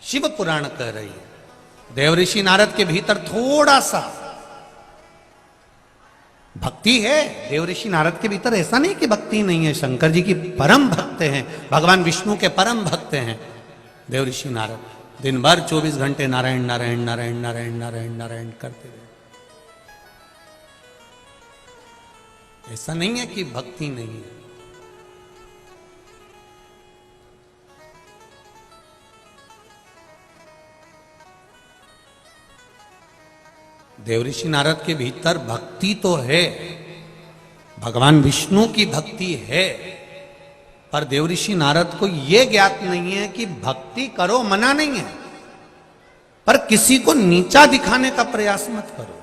शिव पुराण कह रही है। देवऋषि नारद के भीतर थोड़ा सा भक्ति है। देवऋषि नारद के भीतर ऐसा नहीं कि भक्ति नहीं है, शंकर जी की परम भक्त हैं, भगवान विष्णु के परम भक्त हैं देवऋषि नारद। दिन भर 24 घंटे नारायण नारायण नारायण नारायण नारायण नारायण करते रहे। ऐसा नहीं है कि भक्ति नहीं है। देवऋषि नारद के भीतर भक्ति तो है, भगवान विष्णु की भक्ति है, पर देवऋषि नारद को यह ज्ञात नहीं है कि भक्ति करो मना नहीं है, पर किसी को नीचा दिखाने का प्रयास मत करो।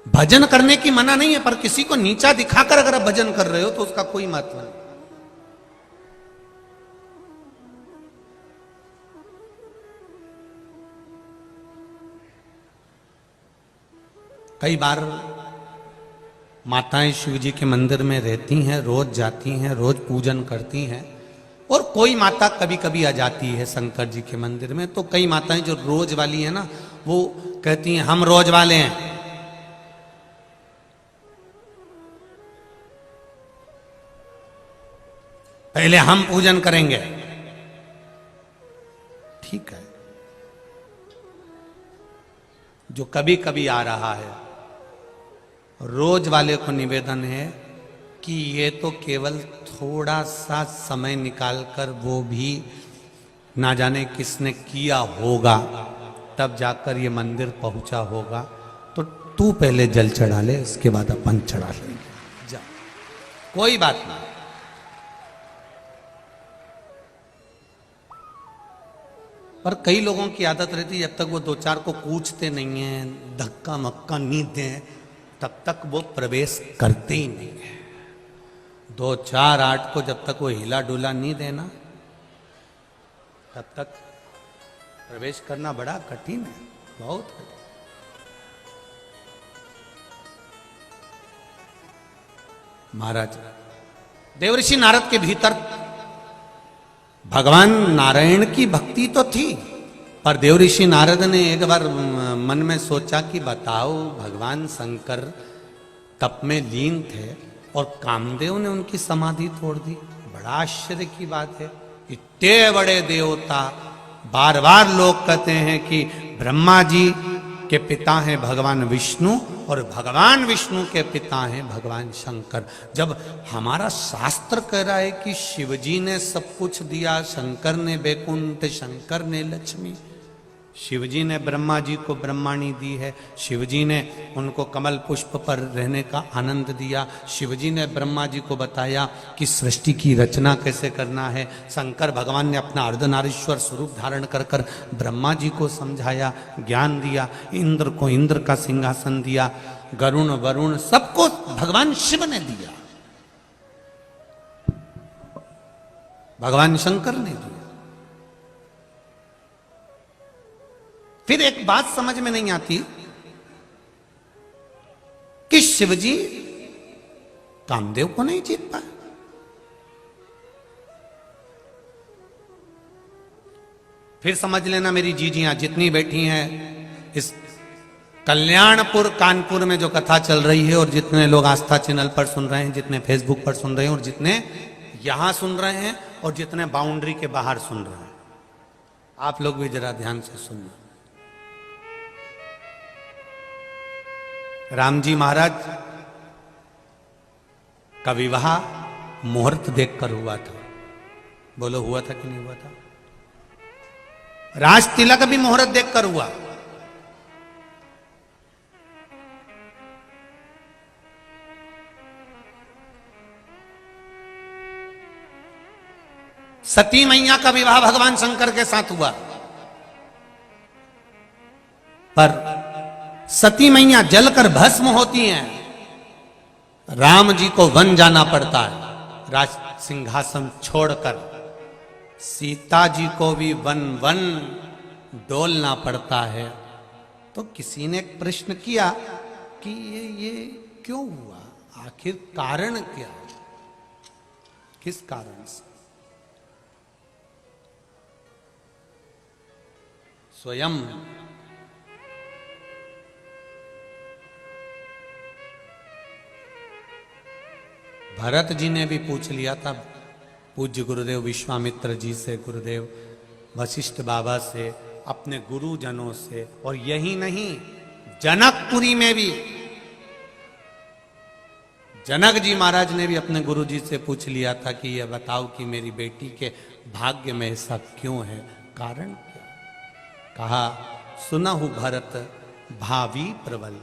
भजन करने की मना नहीं है, पर किसी को नीचा दिखाकर अगर आप भजन कर रहे हो तो उसका कोई महत्व नहीं। कई बार माताएं शिव जी के मंदिर में रहती हैं, रोज जाती हैं, रोज पूजन करती हैं, और कोई माता कभी कभी आ जाती है शंकर जी के मंदिर में। तो कई माताएं जो रोज वाली है ना, वो कहती हैं हम रोज वाले हैं, पहले हम पूजन करेंगे। ठीक है, जो कभी कभी आ रहा है, रोज वाले को निवेदन है कि ये तो केवल थोड़ा सा समय निकालकर, वो भी ना जाने किसने किया होगा, तब जाकर ये मंदिर पहुंचा होगा। तो तू पहले जल चढ़ा ले, उसके बाद अपन चढ़ा लेंगे, जा, कोई बात नहीं। पर कई लोगों की आदत रहती है, जब तक वो दो चार को पूछते नहीं है, धक्का मक्का नहीं दें, तब तक वो प्रवेश करते ही नहीं है। 2 4 8 को जब तक वो हिला डुला नहीं देना, तब तक प्रवेश करना बड़ा कठिन है, बहुत कठिन। महाराज, देवऋषि नारद के भीतर भगवान नारायण की भक्ति तो थी, पर देवऋषि नारद ने एक बार मन में सोचा कि बताओ, भगवान शंकर तप में लीन थे और कामदेव ने उनकी समाधि तोड़ दी। बड़ा आश्चर्य की बात है। इतने बड़े देवता, बार बार लोग कहते हैं कि ब्रह्मा जी के पिता हैं भगवान विष्णु और भगवान विष्णु के पिता हैं भगवान शंकर। जब हमारा शास्त्र कह रहा है कि शिवजी ने सब कुछ दिया, शंकर ने वैकुंठ, शंकर ने लक्ष्मी, शिवजी ने ब्रह्मा जी को ब्रह्माणी दी है, शिवजी ने उनको कमल पुष्प पर रहने का आनंद दिया, शिवजी ने ब्रह्मा जी को बताया कि सृष्टि की रचना कैसे करना है, शंकर भगवान ने अपना अर्धनारीश्वर स्वरूप धारण कर कर ब्रह्मा जी को समझाया, ज्ञान दिया, इंद्र को इंद्र का सिंहासन दिया, गरुण वरुण सबको भगवान शिव ने दिया, भगवान शंकर ने दिया। फिर एक बात समझ में नहीं आती कि शिवजी कामदेव को नहीं जीत पाए। फिर समझ लेना मेरी जीजियां जितनी बैठी हैं इस कल्याणपुर कानपुर में जो कथा चल रही है, और जितने लोग आस्था चैनल पर सुन रहे हैं, जितने फेसबुक पर सुन रहे हैं, और जितने यहां सुन रहे हैं, और जितने बाउंड्री के बाहर सुन रहे हैं, आप लोग भी जरा ध्यान से सुनना। राम जी महाराज का विवाह मुहूर्त देखकर हुआ था। बोलो, हुआ था कि नहीं हुआ था? राज तिलक भी मुहूर्त देखकर हुआ। सती मैया का विवाह भगवान शंकर के साथ हुआ, पर सती मैया जलकर भस्म होती हैं, राम जी को वन जाना पड़ता है राज सिंहासन छोड़कर, सीता जी को भी वन वन डोलना पड़ता है। तो किसी ने एक प्रश्न किया कि ये क्यों हुआ, आखिर कारण क्या है, किस कारण से? स्वयं भरत जी ने भी पूछ लिया था पूज्य गुरुदेव विश्वामित्र जी से, गुरुदेव वशिष्ठ बाबा से, अपने गुरुजनों से, और यही नहीं जनकपुरी में भी जनक जी महाराज ने भी अपने गुरु जी से पूछ लिया था कि यह बताओ कि मेरी बेटी के भाग्य में ऐसा क्यों है, कारण क्या? कहा सुनहु भरत भावी प्रबल।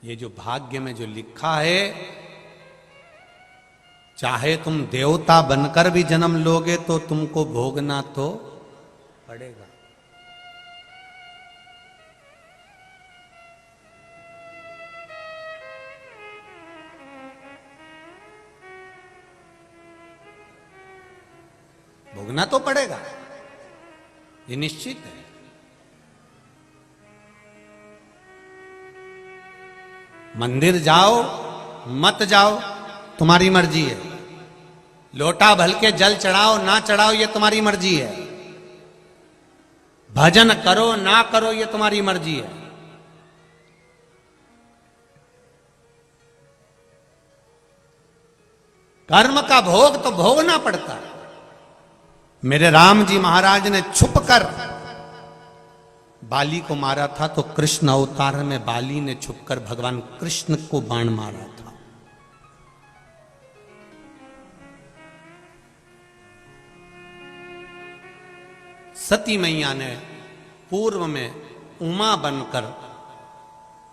ये जो भाग्य में जो लिखा है, चाहे तुम देवता बनकर भी जन्म लोगे तो तुमको भोगना तो पड़ेगा। भोगना तो पड़ेगा, ये निश्चित है। मंदिर जाओ मत जाओ तुम्हारी मर्जी है, लोटा भल के जल चढ़ाओ ना चढ़ाओ ये तुम्हारी मर्जी है, भजन करो ना करो ये तुम्हारी मर्जी है। कर्म का भोग तो भोगना पड़ता है। मेरे राम जी महाराज ने छुपकर बाली को मारा था, तो कृष्ण अवतार में बाली ने छुपकर भगवान कृष्ण को बाण मारा था। सती मैया ने पूर्व में उमा बनकर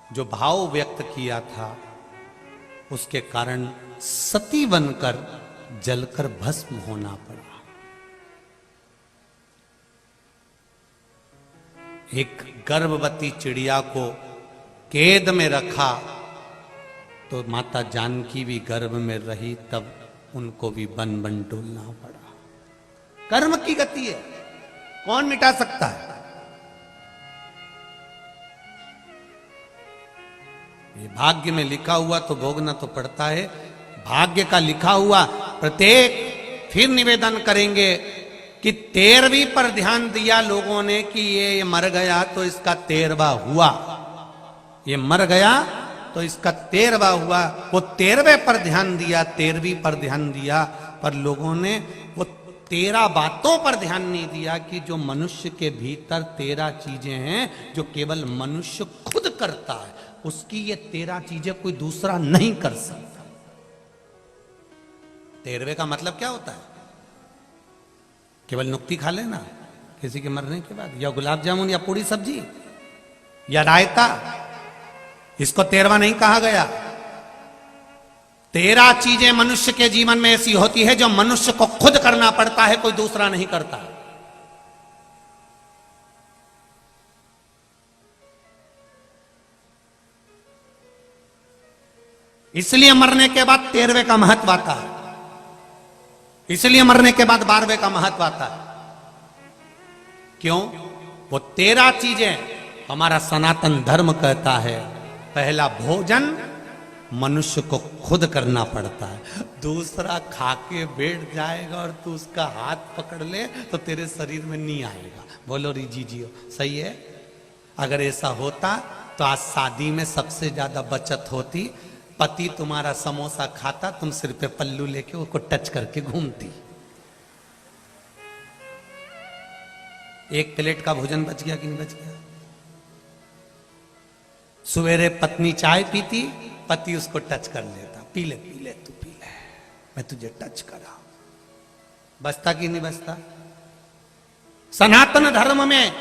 जो भाव व्यक्त किया था, उसके कारण सती बनकर जलकर भस्म होना पड़ा। एक गर्भवती चिड़िया को कैद में रखा तो माता जानकी भी गर्भ में रही, तब उनको भी बन बन डोलना पड़ा। कर्म की गति है, कौन मिटा सकता है? ये भाग्य में लिखा हुआ तो भोगना तो पड़ता है। भाग्य का लिखा हुआ प्रत्येक, फिर निवेदन करेंगे कि 13वीं पर ध्यान दिया लोगों ने कि ये मर गया तो इसका 13वां हुआ, ये मर गया तो इसका 13वां हुआ। वो 13वें पर ध्यान दिया, 13वीं पर ध्यान दिया, पर लोगों ने वो 13 बातों पर ध्यान नहीं दिया कि जो मनुष्य के भीतर 13 चीजें हैं जो केवल मनुष्य खुद करता है, उसकी ये 13 चीजें कोई दूसरा नहीं कर सकता। 13वें का मतलब क्या होता है? केवल नुक्ती खा लेना किसी के मरने के बाद, या गुलाब जामुन या पूरी सब्जी या रायता, इसको 13वां नहीं कहा गया। 13 चीजें मनुष्य के जीवन में ऐसी होती है जो मनुष्य को खुद करना पड़ता है, कोई दूसरा नहीं करता। इसलिए मरने के बाद 13वें का महत्व आता है, इसलिए मरने के बाद 12वें का महत्व आता है। क्यों? वो 13 चीजें हमारा सनातन धर्म कहता है। पहला भोजन मनुष्य को खुद करना पड़ता है, दूसरा खा के बैठ जाएगा और तू उसका हाथ पकड़ ले तो तेरे शरीर में नहीं आएगा। बोलो रीजी जियो, सही है? अगर ऐसा होता तो आज शादी में सबसे ज्यादा बचत होती। पति तुम्हारा समोसा खाता, तुम सिर पे पल्लू लेके उसको टच करके घूमती। एक प्लेट का भोजन बच गया कि नहीं बच गया? सवेरे पत्नी चाय पीती, पति उसको टच कर लेता, पी ले तू पी ले, मैं तुझे टच करा। बचता कि नहीं बचता? सनातन धर्म में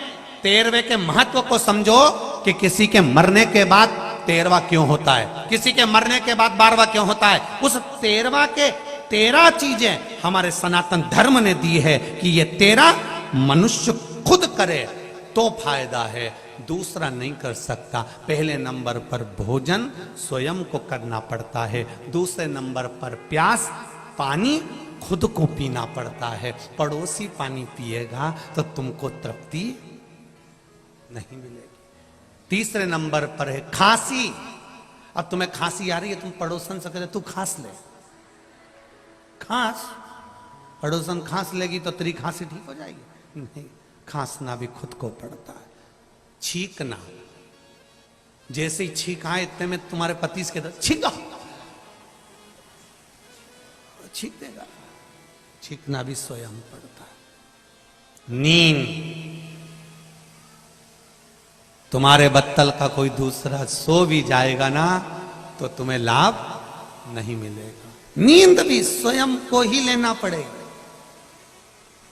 13वें के महत्व को समझो कि किसी के मरने के बाद 13वां क्यों होता है, किसी के मरने के बाद 12वां क्यों होता है। उस 13वां के 13 चीजें हमारे सनातन धर्म ने दी है कि ये 13 मनुष्य खुद करे तो फायदा है, दूसरा नहीं कर सकता। पहले नंबर पर भोजन स्वयं को करना पड़ता है, दूसरे नंबर पर प्यास, पानी खुद को पीना पड़ता है। पड़ोसी पानी पिएगा तो तुमको तृप्ति नहीं मिलेगी। तीसरे नंबर पर है खांसी। अब तुम्हें खांसी आ रही है, तुम पड़ोसन से कहते तू खांस ले, खांस, पड़ोसन खांस लेगी तो तेरी खांसी ठीक हो जाएगी? नहीं, खांसना भी खुद को पड़ता है। छींकना, जैसे ही छींक आए इतने में तुम्हारे पति के दर छींका, छींक देगा। छींकना भी स्वयं पड़ता है। नींद, तुम्हारे बत्तल का कोई दूसरा सो भी जाएगा ना तो तुम्हें लाभ नहीं मिलेगा। नींद भी स्वयं को ही लेना पड़ेगा,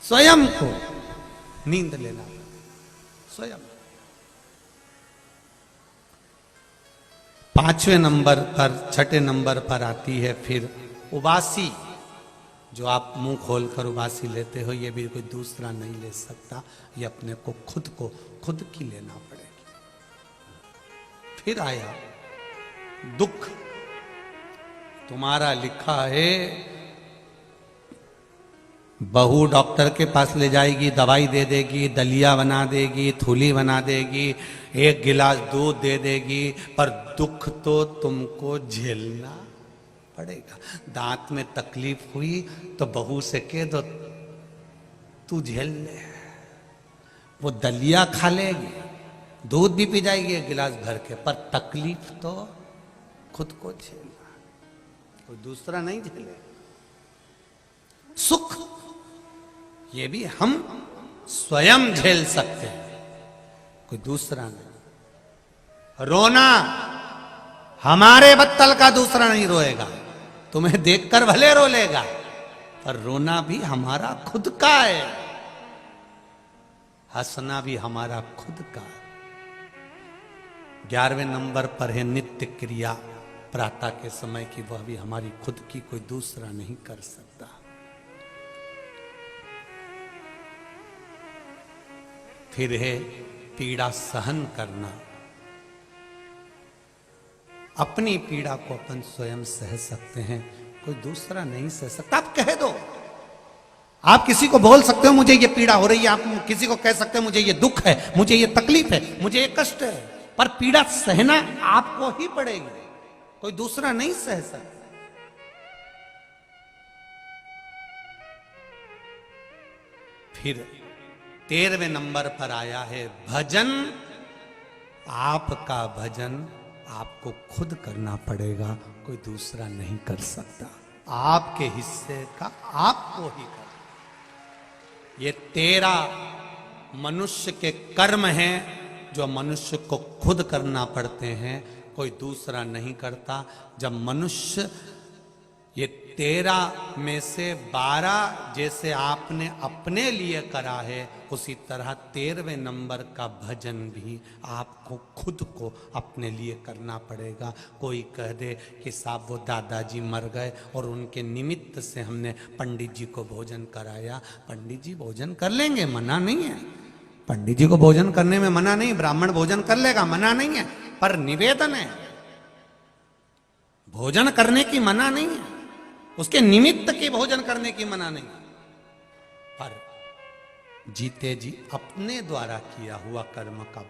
स्वयं को नींद लेना पड़ेगा, स्वयं। 5वें नंबर पर, 6ठे नंबर पर आती है फिर उबासी। जो आप मुंह खोलकर उबासी लेते हो, ये भी कोई दूसरा नहीं ले सकता, ये अपने को खुद की लेना पड़ेगी। फिर आया दुख। तुम्हारा लिखा है बहू डॉक्टर के पास ले जाएगी, दवाई दे देगी, दलिया बना देगी, थूली बना देगी, 1 गिलास दूध दे देगी, पर दुख तो तुमको झेलना पड़ेगा। दांत में तकलीफ हुई तो बहू से कह दो तू झेल ले, वो दलिया खा लेगी, दूध भी पी जाएगी 1 गिलास भर के, पर तकलीफ तो खुद को झेलना, कोई दूसरा नहीं झेले। सुख, ये भी हम स्वयं झेल सकते हैं, कोई दूसरा नहीं। रोना, हमारे बत्तल का दूसरा नहीं रोएगा, तुम्हें देखकर भले रो लेगा, पर रोना भी हमारा खुद का है, हंसना भी हमारा खुद का है। 11वें नंबर पर है नित्य क्रिया, प्रातः के समय की, वह भी हमारी खुद की, कोई दूसरा नहीं कर सकता। फिर है पीड़ा सहन करना। अपनी पीड़ा को अपन स्वयं सह सकते हैं, कोई दूसरा नहीं सह सकता। आप कह दो, आप किसी को बोल सकते हो मुझे ये पीड़ा हो रही है, आप किसी को कह सकते हो मुझे ये दुख है, मुझे ये तकलीफ है, मुझे ये कष्ट है, पर पीड़ा सहना आपको ही पड़ेगी, कोई दूसरा नहीं सह सकता। फिर 13वें नंबर पर आया है भजन। आपका भजन आपको खुद करना पड़ेगा, कोई दूसरा नहीं कर सकता। आपके हिस्से का आपको ही करना। ये 13 मनुष्य के कर्म हैं जो मनुष्य को खुद करना पड़ते हैं, कोई दूसरा नहीं करता। जब मनुष्य ये 13 में से 12 जैसे आपने अपने लिए करा है, उसी तरह 13वें नंबर का भजन भी आपको खुद को अपने लिए करना पड़ेगा। कोई कह दे कि साहब वो दादाजी मर गए और उनके निमित्त से हमने पंडित जी को भोजन कराया, पंडित जी भोजन कर लेंगे, मना नहीं है, पंडित जी को भोजन करने में मना नहीं, ब्राह्मण भोजन कर लेगा, मना नहीं है, पर निवेदन है, भोजन करने की मना नहीं है, उसके निमित्त के भोजन करने की मना नहीं, पर जीते जी अपने द्वारा किया हुआ कर्म का